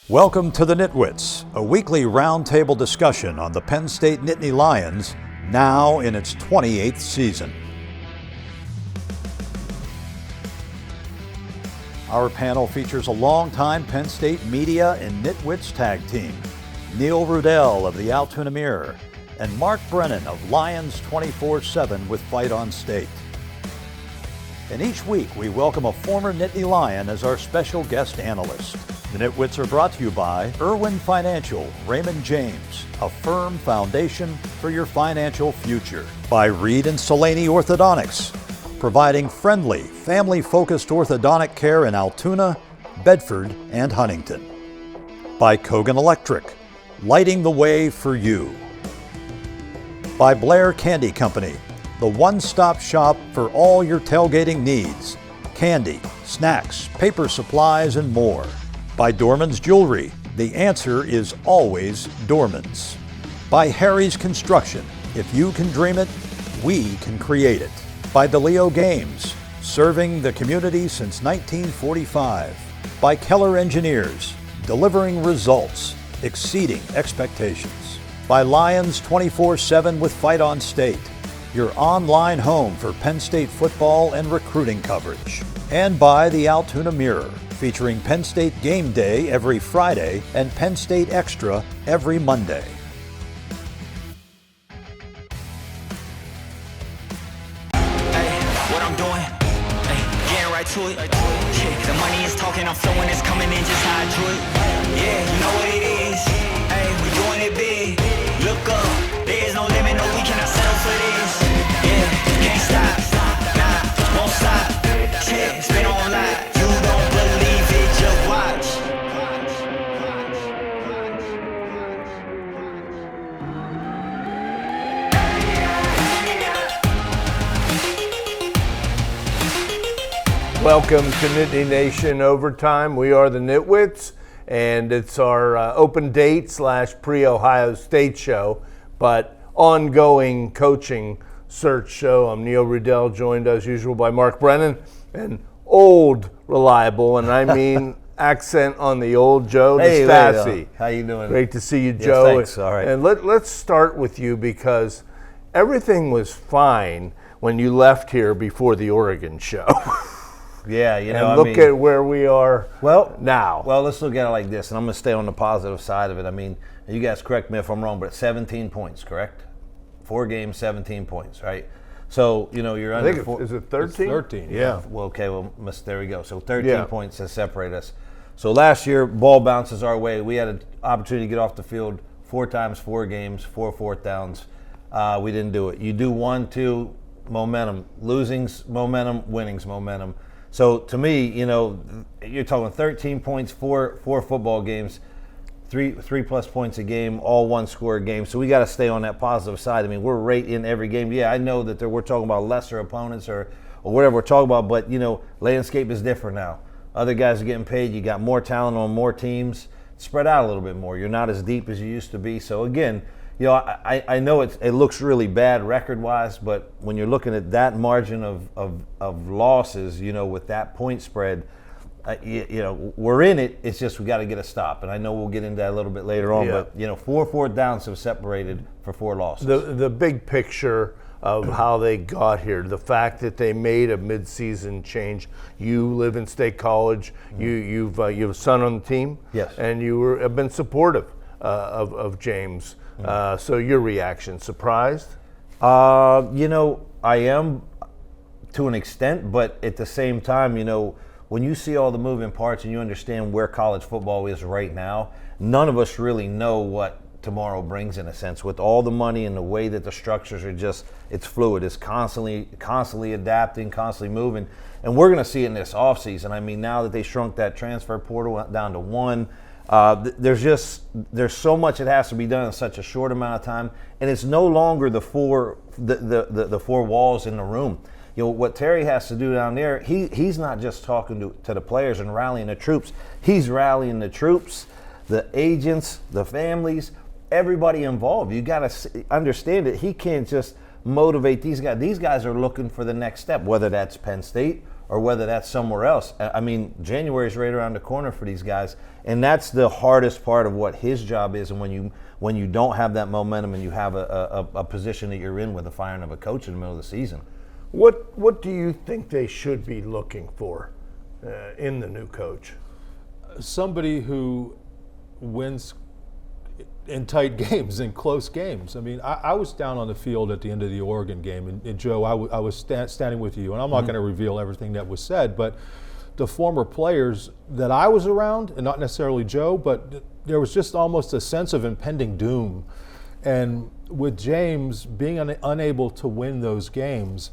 Welcome to the NitWits, a weekly roundtable discussion on the Penn State Nittany Lions, now in its 28th season. Our panel features a longtime Penn State media and NitWits tag team, Neil Rudel of the Altoona Mirror and Mark Brennan of Lions 24/7 with Fight on State. And each week we welcome a former Nittany Lion as our special guest analyst. The NitWits are brought to you by Irwin Financial, Raymond James, a firm foundation for your financial future. By Reed and Solaney Orthodontics, providing friendly, family-focused orthodontic care in Altoona, Bedford, and Huntington. By Kogan Electric, lighting the way for you. By Blair Candy Company, the one-stop shop for all your tailgating needs. Candy, snacks, paper supplies, and more. By Dorman's Jewelry, the answer is always Dorman's. By Harry's Construction, if you can dream it, we can create it. By DeLeo Games, serving the community since 1945. By Keller Engineers, delivering results, exceeding expectations. By Lions 24/7 with Fight on State, your online home for Penn State football and recruiting coverage. And by the Altoona Mirror, featuring Penn State Game Day every Friday and Penn State Extra every Monday. What I'm doing, getting right to it. The money is talking, I'm flowing, it's coming in just how I drew it. Yeah, you know what it is. We doing it big. Look up, there is no limit, no, we cannot settle for this. Yeah, can't stop, nah, won't stop. Yeah, spin on live, you don't believe it, just watch. Welcome to Nittany Nation Overtime. We are the NitWits, and it's our open date / pre-Ohio State show, but ongoing coaching search show. I'm Neil Rudel, joined as usual by Mark Brennan, and old reliable, and I mean accent on the old Joe Nastasi. How you doing? Great to see you, Yes, Joe. thanks. All right. And let's start with you because everything was fine when you left here before the Oregon show. Yeah, you know, And look at where we are now. Well, let's look at it like this, and I'm going to stay on the positive side of it. I mean, you guys correct me if I'm wrong, but 17 points, correct? 4 games, 17 points, right? So, you know, you're I under think four. is it 13? 13. Yeah. Well, okay, there we go. So 13 points has separated us. So last year, ball bounces our way. We had an opportunity to get off the field 4 times, 4 games, 4 fourth downs. We didn't do it. You do 1, 2, momentum. Losing's momentum, winning's momentum. So to me, you know, you're talking 13 points, 4 football games, 3 plus points a game, all 1-score games. So we got to stay on that positive side. I mean, we're right in every game. Yeah, I know that we're talking about lesser opponents or whatever we're talking about, but, you know, landscape is different now. Other guys are getting paid. You got more talent on more teams. Spread out a little bit more. You're not as deep as you used to be. So, again, you know, I know it looks really bad record-wise, but when you're looking at that margin of losses, you know, with that point spread, you know, we're in it. It's just we got to get a stop, and I know we'll get into that a little bit later on. Yeah. But you know, 4 fourth downs have separated for 4 losses. The big picture of how they got here, the fact that they made a midseason change. You live in State College. You have a son on the team. Yes. And you have been supportive of James. So your reaction, surprised? You know, I am to an extent, but at the same time, you know, when you see all the moving parts and you understand where college football is right now, none of us really know what tomorrow brings, in a sense, with all the money and the way that the structures are just, it's fluid. It's constantly adapting, constantly moving. And we're going to see it in this offseason. I mean, now that they shrunk that transfer portal down to 1, there's so much that has to be done in such a short amount of time, and it's no longer the four walls in the room. You know what Terry has to do down there. He's not just talking to the players and rallying the troops. He's rallying the troops, the agents, the families, everybody involved. You got to understand it. He can't just motivate these guys. These guys are looking for the next step, whether that's Penn State or whether that's somewhere else. I mean, January is right around the corner for these guys, and that's the hardest part of what his job is. And when you don't have that momentum and you have a position that you're in with the firing of a coach in the middle of the season. What do you think they should be looking for in the new coach? Somebody who wins in tight games, in close games. I mean, I was down on the field at the end of the Oregon game, and Joe, I was standing with you, and I'm not going to reveal everything that was said, but the former players that I was around, and not necessarily Joe, but there was just almost a sense of impending doom. And with James being unable to win those games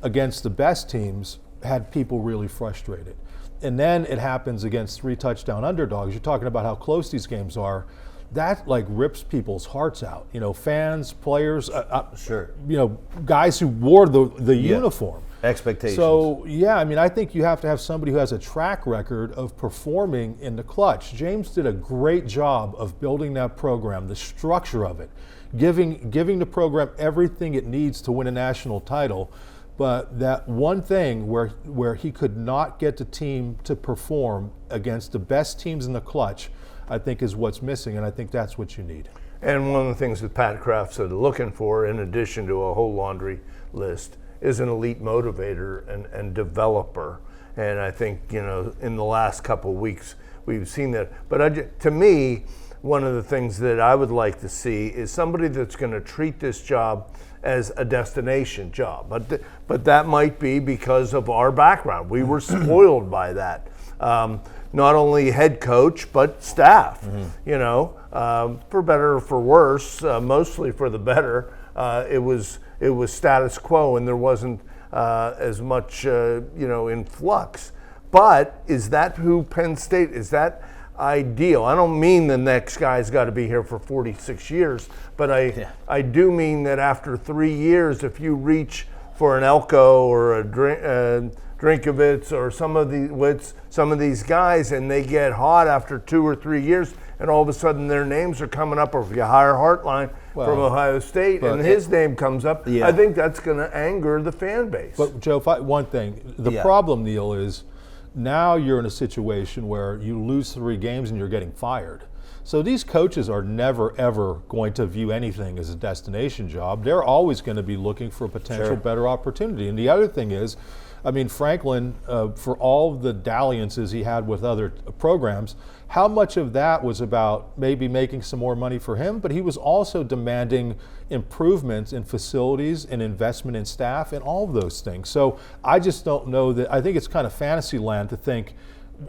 against the best teams had people really frustrated. And then it happens against 3 touchdown underdogs. You're talking about how close these games are. That like rips people's hearts out. You know, fans, players, Sure. You know, guys who wore the uniform. Expectations. So, yeah, I mean, I think you have to have somebody who has a track record of performing in the clutch. James did a great job of building that program, the structure of it, giving the program everything it needs to win a national title. But that one thing where he could not get the team to perform against the best teams in the clutch, I think is what's missing, and I think that's what you need. And one of the things that Pat Kraft's are looking for, in addition to a whole laundry list, is an elite motivator and developer. And I think, you know, in the last couple of weeks, we've seen that. But to me, one of the things that I would like to see is somebody that's going to treat this job as a destination job. But that might be because of our background. We were spoiled by that. Not only head coach, but staff, you know, for better or for worse, mostly for the better. It was status quo, and there wasn't as much, you know, in flux. But is that who Penn State, is that ideal? I don't mean the next guy's got to be here for 46 years, but I do mean that after 3 years, if you reach for an Elko or a Drinkovitz or some of these guys, and they get hot after 2 or 3 years, and all of a sudden their names are coming up, or if you hire Hartline from Ohio State and his name comes up, I think that's going to anger the fan base. But Joe, one thing, the problem, Neil, is now you're in a situation where you lose 3 games and you're getting fired. So these coaches are never, ever going to view anything as a destination job. They're always going to be looking for a potential better opportunity. And the other thing is, I mean, Franklin, for all the dalliances he had with other programs, how much of that was about maybe making some more money for him, but he was also demanding improvements in facilities and investment in staff and all of those things. So I just don't know that, I think it's kind of fantasy land to think,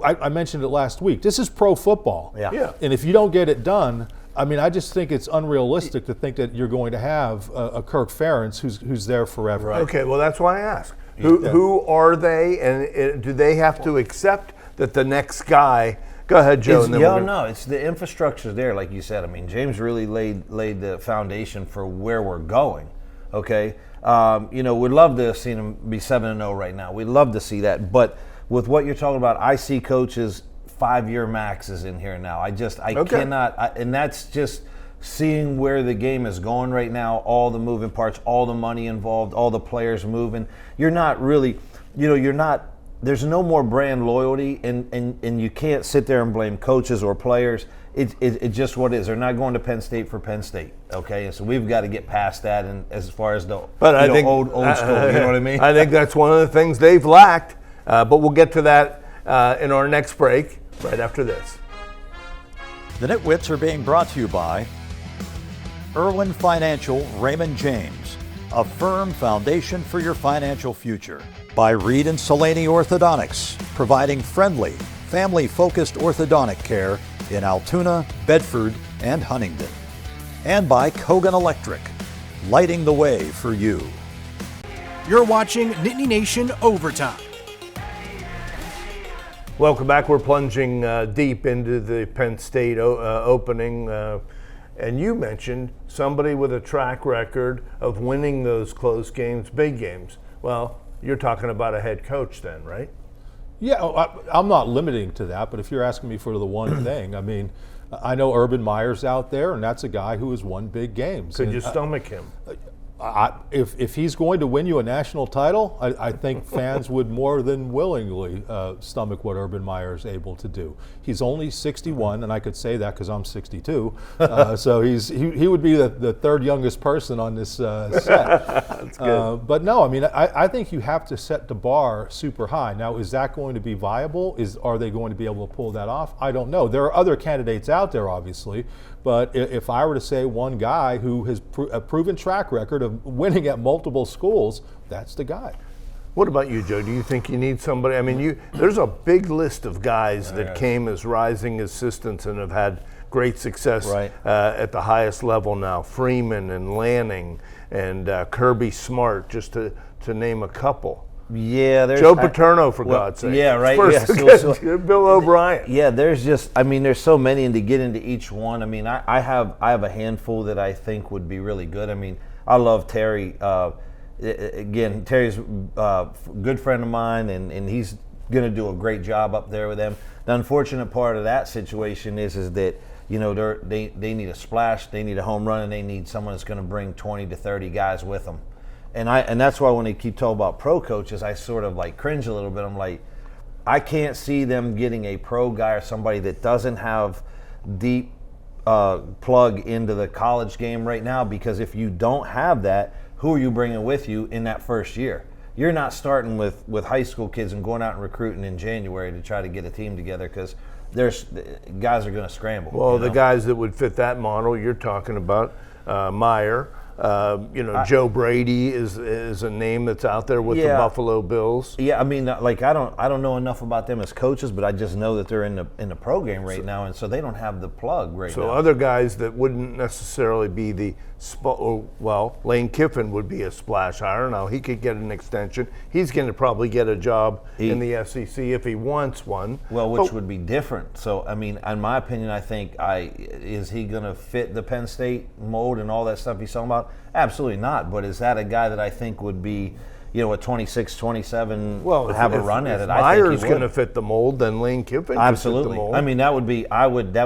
I mentioned it last week, this is pro football. Yeah. And if you don't get it done, I mean, I just think it's unrealistic to think that you're going to have a Kirk Ferentz who's there forever. Right. Okay, well, that's why I ask. Who are they, and do they have to accept that the next guy? Go ahead, Joe. It's the infrastructure there, like you said. I mean, James really laid the foundation for where we're going. Okay, you know, we'd love to have seen him be 7-0 right now. We'd love to see that, but with what you're talking about, I see coaches 5-year maxes in here now. I cannot, and that's just seeing where the game is going right now, all the moving parts, all the money involved, all the players moving. You're not really, you know, there's no more brand loyalty, and you can't sit there and blame coaches or players. It's just what it is. They're not going to Penn State for Penn State, okay? And so we've got to get past that, and as far as the old school, you know what I mean? I think that's one of the things they've lacked, but we'll get to that in our next break right after this. The Nitwits are being brought to you by Irwin Financial Raymond James, a firm foundation for your financial future. By Reed and Salaney Orthodontics, providing friendly, family-focused orthodontic care in Altoona, Bedford, and Huntingdon. And by Kogan Electric, lighting the way for you. You're watching Nittany Nation Overtime. Welcome back. We're plunging deep into the Penn State opening. And you mentioned somebody with a track record of winning those close games, big games. Well, you're talking about a head coach then, right? Yeah, I'm not limiting to that, but if you're asking me for the one thing, I mean, I know Urban Meyer's out there, and that's a guy who has won big games. Could you stomach him? If he's going to win you a national title, I think fans would more than willingly stomach what Urban Meyer is able to do. He's only 61, and I could say that because I'm 62. So he would be the third youngest person on this set. That's good. But no, I mean, I think you have to set the bar super high. Now, is that going to be viable? Are they going to be able to pull that off? I don't know. There are other candidates out there, obviously. But if I were to say one guy who has a proven track record of winning at multiple schools, that's the guy. What about you, Joe? Do you think you need somebody? I mean, there's a big list of guys that came as rising assistants and have had great success at the highest level now. Freeman and Lanning and Kirby Smart, just to name a couple. Yeah, there's Joe Paterno, for God's sake. Yeah, right. First, Bill O'Brien. Yeah, there's so many, and to get into each one, I mean, I have a handful that I think would be really good. I mean, I love Terry. Again, Terry's a good friend of mine, and he's going to do a great job up there with them. The unfortunate part of that situation is that, you know, they need a splash, they need a home run, and they need someone that's going to bring 20 to 30 guys with them. And that's why when they keep talking about pro coaches, I sort of like cringe a little bit. I'm like, I can't see them getting a pro guy or somebody that doesn't have deep plug into the college game right now, because if you don't have that, who are you bringing with you in that first year? You're not starting with high school kids and going out and recruiting in January to try to get a team together, because guys are going to scramble. Well, the guys that would fit that model you're talking about, Meyer. Joe Brady is a name that's out there with the Buffalo Bills. Yeah, I mean, like I don't know enough about them as coaches, but I just know that they're in the pro game right now, and so they don't have the plug right now. So other guys that wouldn't necessarily be the Lane Kiffin would be a splash hire. Now he could get an extension. He's going to probably get a job in the SEC if he wants one. Well, which would be different. So I mean, in my opinion, I think is he going to fit the Penn State mold and all that stuff he's talking about? Absolutely not. But is that a guy that I think would be, you know, at 26, 27, have a run at it? I think Meyer's going to fit the mold, then Lane Kiffin absolutely could fit the mold. I mean, that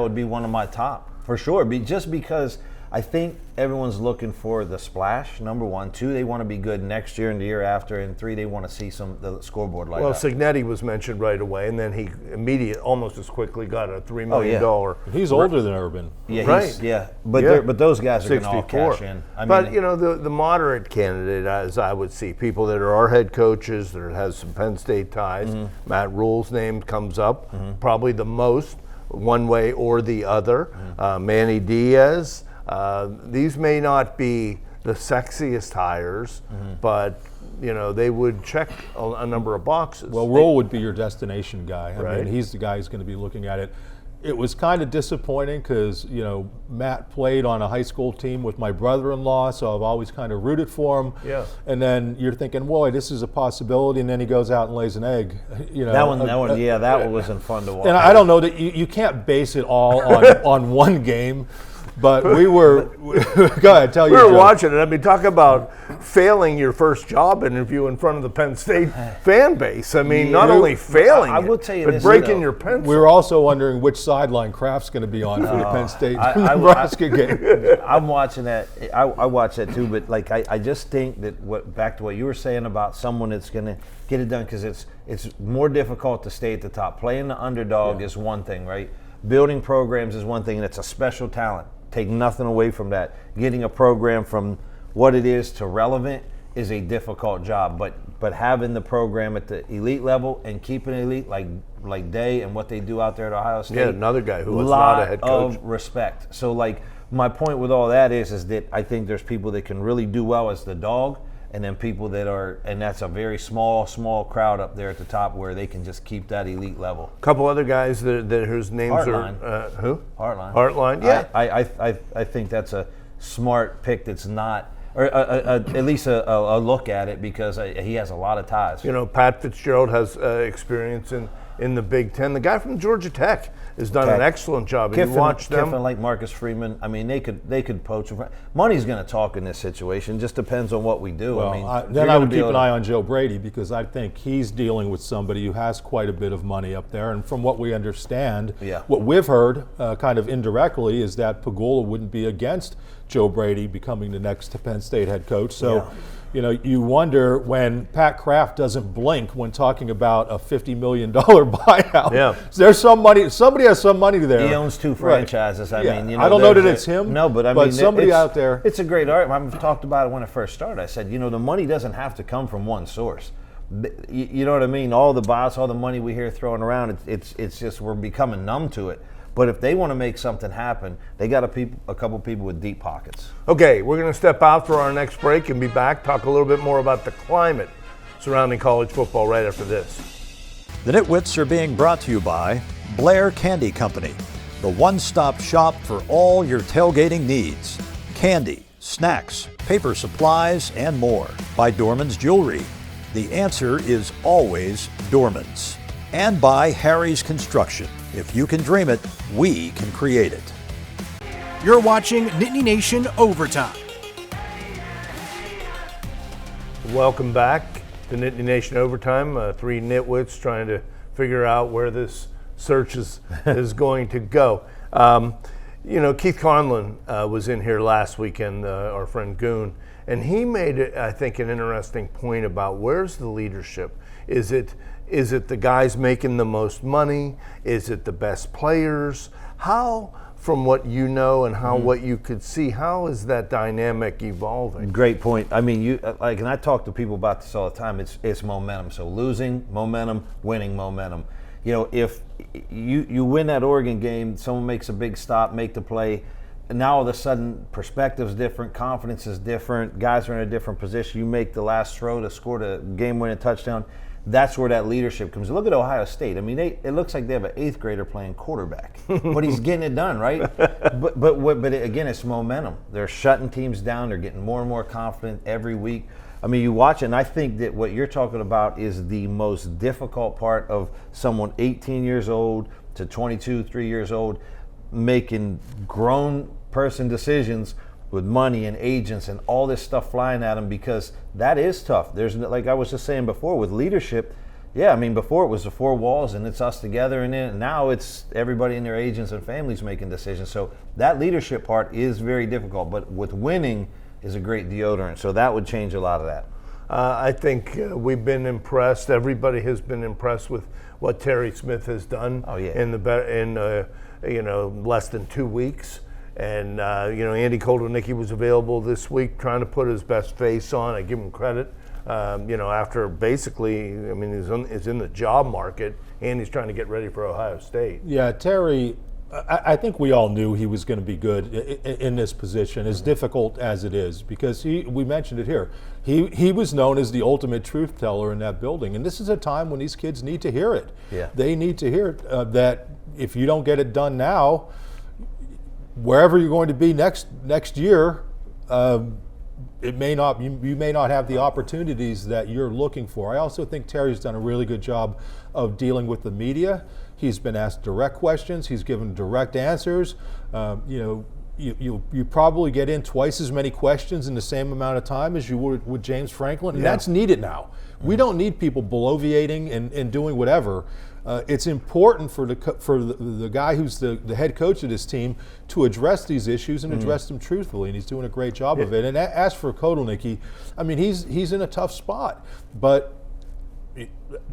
would be one of my top for sure. Just because I think everyone's looking for the splash, number one. Two, they want to be good next year and the year after. And three, they want to see the scoreboard light up. Well, Cignetti was mentioned right away, and then he almost as quickly got a $3 million. He's older than Urban. Yeah, right. But those guys are going to all cash in. But, you know, the moderate candidate, as I would see, people that are our head coaches, that has some Penn State ties, Matt Rule's name comes up, probably the most, one way or the other. Manny Diaz. These may not be the sexiest hires, but you know they would check a number of boxes. Well, Rule would be your destination guy. I Right. mean, he's the guy who's going to be looking at it. It was kind of disappointing because, you know, Matt played on a high school team with my brother-in-law, so I've always kind of rooted for him. Yeah. And then you're thinking, boy, this is a possibility, and then he goes out and lays an egg. You know, that one wasn't fun to watch. And I don't know that you can't base it all on one game. But we were, go ahead, tell you. We were watching it. I mean, talk about failing your first job interview in front of the Penn State fan base. I mean, not only failing I will tell you but this, breaking though. your pencil. We were also wondering which sideline Kraft's going to be on for the Penn State Nebraska game. I'm watching that. I watch that too, but like I just think that back to what you were saying about someone that's going to get it done, because it's more difficult to stay at the top. Playing the underdog is one thing, right? Building programs is one thing, and it's a special talent. Take nothing away from that. Getting a program from what it is to relevant is a difficult job, but having the program at the elite level and keeping it elite like Day and what they do out there at Ohio State. Yeah, another guy who was not a head coach. Of respect. So like my point with all that is that I think there's people that can really do well as the dog, and then people that are, and that's a very small crowd up there at the top where they can just keep that elite level. A couple other guys that whose names Hartline. are who? Hartline. Hartline, yeah. I think that's a smart pick. That's not, or at least a look at it, because he has a lot of ties. You know, Pat Fitzgerald has experience in the Big Ten. The guy from Georgia Tech, has done an excellent job. Kiffin, you watch them. Kiffin, like Marcus Freeman, I mean, they could poach. Money's going to talk in this situation. Just depends on what we do. Well, I mean, then I would keep an eye on Joe Brady, because I think he's dealing with somebody who has quite a bit of money up there. And from what we understand, what we've heard kind of indirectly is that Pegula wouldn't be against Joe Brady becoming the next Penn State head coach. So, you wonder when Pat Kraft doesn't blink when talking about a $50 million buyout. Yeah. There's some money. Somebody has some money there. He owns 2 franchises. Right. I mean, I don't know that it's him. No, but I mean, somebody out there. It's a great argument. I've talked about it when I first started. I said, the money doesn't have to come from one source. You know what I mean? All the buyouts, all the money we hear thrown around, it's just we're becoming numb to it. But if they want to make something happen, they got a couple people with deep pockets. Okay, we're going to step out for our next break and be back, talk a little bit more about the climate surrounding college football right after this. The Nitwits are being brought to you by Blair Candy Company, the one-stop shop for all your tailgating needs. Candy, snacks, paper supplies, and more. By Dorman's Jewelry. The answer is always Dorman's. And by Harry's Construction. If you can dream it, we can create it. You're watching Nittany Nation Overtime. Welcome back to Nittany Nation Overtime. 3 nitwits trying to figure out where this search is going to go. Keith Conlon was in here last weekend, our friend Goon, and he made, I think, an interesting point about where's the leadership. Is it the guys making the most money? Is it the best players? How, from what you know and what you could see, how is that dynamic evolving? Great point. I mean, and I talk to people about this all the time. It's momentum. So losing momentum, winning momentum. If you win that Oregon game, someone makes a big stop, make the play, and now all of a sudden perspective's different, confidence is different, guys are in a different position. You make the last throw to score the game-winning touchdown. That's where that leadership comes. Look at Ohio State. I mean, it looks like they have an 8th grader playing quarterback, but he's getting it done, right? But again, it's momentum. They're shutting teams down. They're getting more and more confident every week. I mean, you watch it, and I think that what you're talking about is the most difficult part of someone 18 years old to 22, 3 years old, making grown person decisions with money and agents and all this stuff flying at them, because that is tough. There's, like I was just saying before, with leadership, before it was the 4 walls and it's us together, and then now it's everybody and their agents and families making decisions. So that leadership part is very difficult, but with winning is a great deodorant. So that would change a lot of that. I think we've been impressed. Everybody has been impressed with what Terry Smith has done in less than 2 weeks. And, Andy Koldenicky was available this week trying to put his best face on. I give him credit. After basically, he's in the job market, and he's trying to get ready for Ohio State. Yeah, Terry, I think we all knew he was going to be good in this position, as difficult as it is, because we mentioned it here. He was known as the ultimate truth teller in that building, and this is a time when these kids need to hear it. Yeah. They need to hear it, that if you don't get it done now, wherever you're going to be next year, you may not have the opportunities that you're looking for. I also think Terry's done a really good job of dealing with the media. He's been asked direct questions. He's given direct answers. You probably get in twice as many questions in the same amount of time as you would with James Franklin, and that's needed now. We don't need people bloviating and doing whatever. It's important for the guy who's the head coach of this team to address these issues and address them truthfully, and he's doing a great job of it. And as for Kotelnicki, he's in a tough spot, but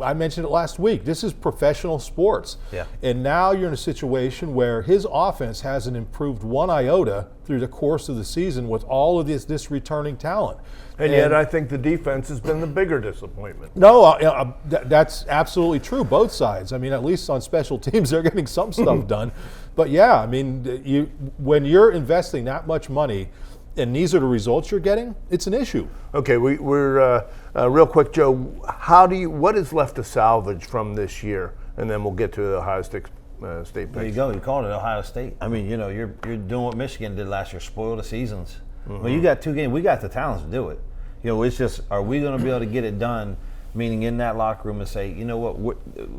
I mentioned it last week. This is professional sports, and now you're in a situation where his offense hasn't improved one iota through the course of the season with all of this returning talent. And yet I think the defense has been the bigger disappointment. No, that's absolutely true, both sides. At least on special teams, they're getting some stuff done. But when you're investing that much money and these are the results you're getting, it's an issue. Okay, we're real quick, Joe. What is left to salvage from this year, and then we'll get to the Ohio State State. There you go. You called it Ohio State. You're doing what Michigan did last year, spoil the seasons. Well, you got 2 games. We got the talents to do it. It's just, are we going to be able to get it done? meaning in that locker room, and say, you know what,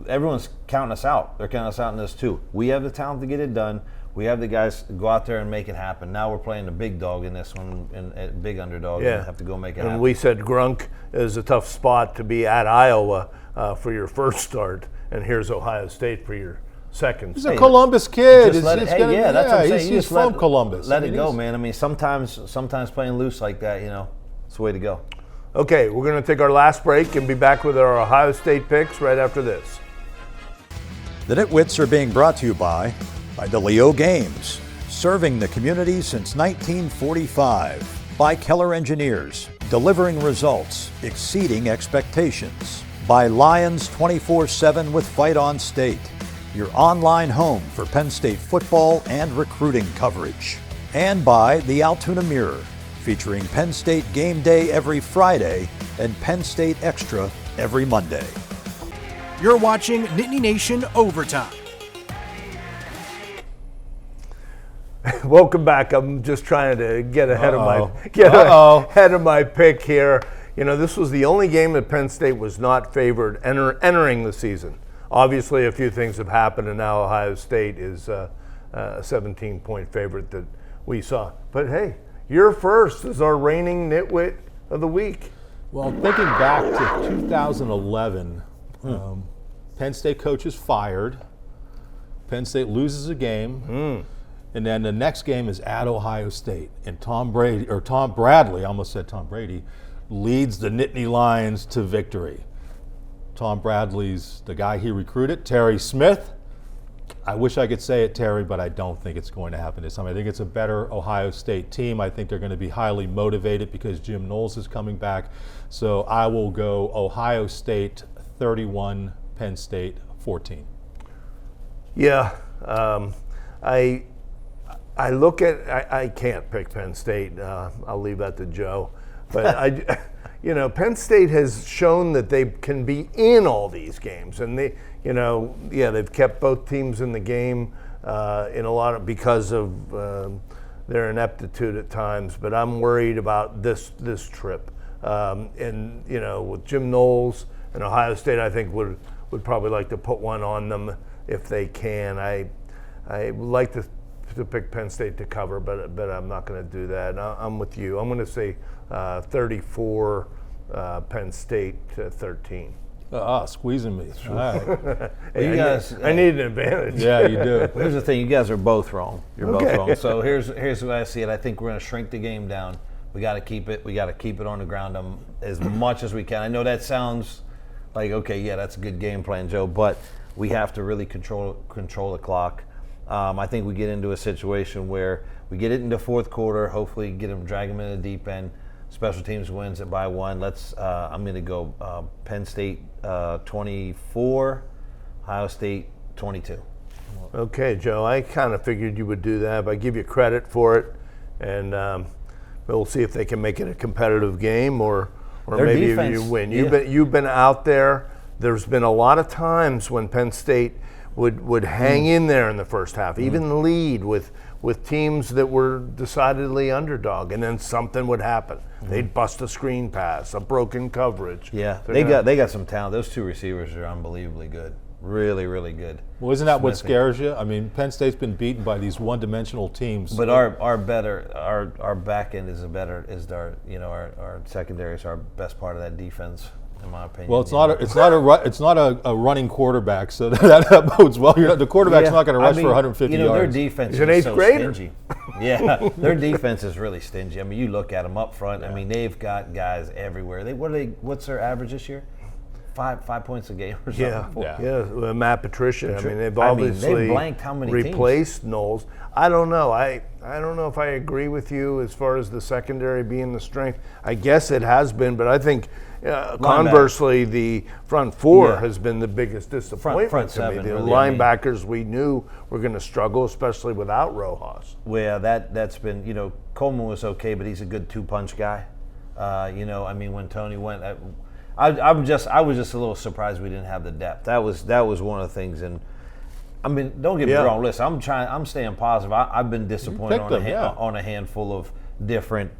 everyone's counting us out. They're counting us out in this too. We have the talent to get it done. We have the guys to go out there and make it happen. Now we're playing the big dog in this one, and a big underdog, and have to go make it happen. And we said Grunk is a tough spot to be at Iowa for your first start, and here's Ohio State for your second. He's a Columbus kid. That's what I'm saying. He's from Columbus. Let it go, man. I mean, sometimes playing loose like that, it's the way to go. Okay, we're going to take our last break and be back with our Ohio State picks right after this. The Nitwits are being brought to you by DeLeo Games, serving the community since 1945. By Keller Engineers, delivering results, exceeding expectations. By Lions 24/7 with Fight On State, your online home for Penn State football and recruiting coverage. And by the Altoona Mirror, featuring Penn State game day every Friday and Penn State Extra every Monday. You're watching Nittany Nation Overtime. Welcome back. I'm just trying to get ahead of my pick here. This was the only game that Penn State was not favored entering the season. Obviously, a few things have happened, and now Ohio State is a 17-point favorite that we saw. But hey, you're first as our reigning nitwit of the week. Well, thinking back to 2011, Penn State coach is fired. Penn State loses a game. And then the next game is at Ohio State, and Tom Bradley, I almost said Tom Brady, leads the Nittany Lions to victory. Tom Bradley's the guy he recruited, Terry Smith. I wish I could say it, Terry, but I don't think it's going to happen this time. I think it's a better Ohio State team. I think they're going to be highly motivated because Jim Knowles is coming back. So I will go Ohio State 31, Penn State 14. Yeah, I look at, I can't pick Penn State. I'll leave that to Joe. But Penn State has shown that they can be in all these games, and they've kept both teams in the game in a lot of because of their ineptitude at times. But I'm worried about this trip, and with Jim Knowles and Ohio State, I think would probably like to put one on them if they can. I would like to pick Penn State to cover, but I'm not going to do that. I'm with you. I'm going to say 34, Penn State 13. Squeezing me. All right. Hey, I need an advantage. Yeah, you do. Here's the thing: you guys are both wrong. You're both wrong. So here's what I see it. I think we're going to shrink the game down. We got to keep it. We got to keep it on the ground as much as we can. I know that sounds like that's a good game plan, Joe, but we have to really control the clock. I think we get into a situation where we get it into fourth quarter, hopefully drag them in the deep end. Special teams wins it by one. I'm going to go Penn State 24, Ohio State 22. Okay, Joe, I kind of figured you would do that, but I give you credit for it. And we'll see if they can make it a competitive game or maybe defense, you win. You've been out there. There's been a lot of times when Penn State would hang in there in the first half, even lead with teams that were decidedly underdog, and then something would happen. They'd bust a screen pass, a broken coverage. Yeah, they got some talent. Those two receivers are unbelievably good. Really, really good. Well, isn't that what scares you? I mean, Penn State's been beaten by these one-dimensional teams. But our back end our secondary is our best part of that defense. In my opinion. Well, it's not a running quarterback, so that bodes well. The quarterback's not going to rush for 150 yards. Their defense He's an is eighth grader. stingy. Yeah, their defense is really stingy. I mean, you look at them up front. I mean, they've got guys everywhere. What's their average this year? 5 points a game or something. Yeah. Matt Patricia. I mean, they've obviously they blanked how many replaced Knowles. I don't know. I don't know if I agree with you as far as the secondary being the strength. I guess it has been, but I think conversely, the front four has been the biggest disappointment front to seven, me. The really, linebackers we knew were going to struggle, especially without Rojas. Well, that's been, Coleman was okay, but he's a good two-punch guy. When Tony went, I was just a little surprised we didn't have the depth. That was one of the things. And I mean, don't get me wrong. Listen, I'm staying positive. I've been disappointed on a handful of different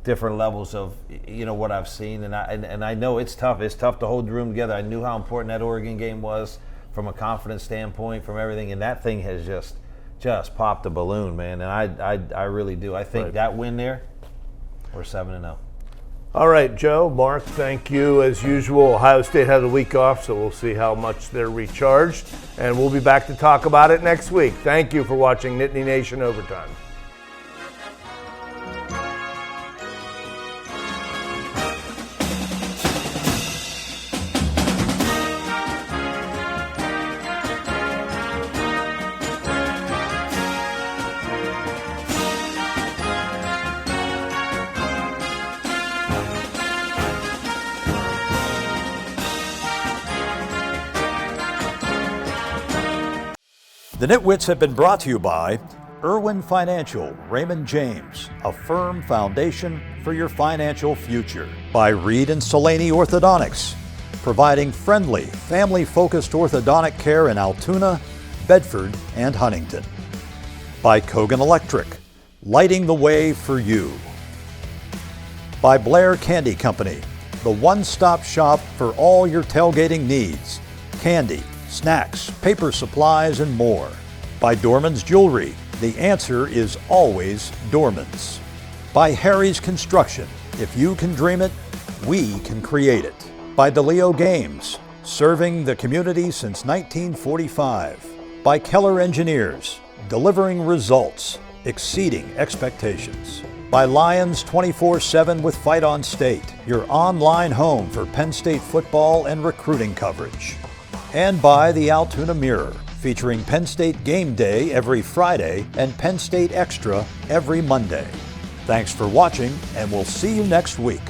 different levels of what I've seen, and I know it's tough. It's tough to hold the room together. I knew how important that Oregon game was from a confidence standpoint, from everything, and that thing has just popped a balloon, man. And I really do. I think that win there, we're 7-0. All right, Joe, Mark, thank you. As usual, Ohio State had a week off, so we'll see how much they're recharged. And we'll be back to talk about it next week. Thank you for watching Nittany Nation Overtime. The Nitwits have been brought to you by Irwin Financial, Raymond James, a firm foundation for your financial future. By Reed and Solani Orthodontics, providing friendly, family-focused orthodontic care in Altoona, Bedford, and Huntington. By Kogan Electric, lighting the way for you. By Blair Candy Company, the one-stop shop for all your tailgating needs. Candy, snacks, paper supplies, and more. By Dorman's Jewelry, the answer is always Dorman's. By Harry's Construction, if you can dream it, we can create it. By DeLeo Games, serving the community since 1945. By Keller Engineers, delivering results, exceeding expectations. By Lions 24/7 with Fight on State, your online home for Penn State football and recruiting coverage. And by the Altoona Mirror, featuring Penn State Game Day every Friday and Penn State Extra every Monday. Thanks for watching, and we'll see you next week.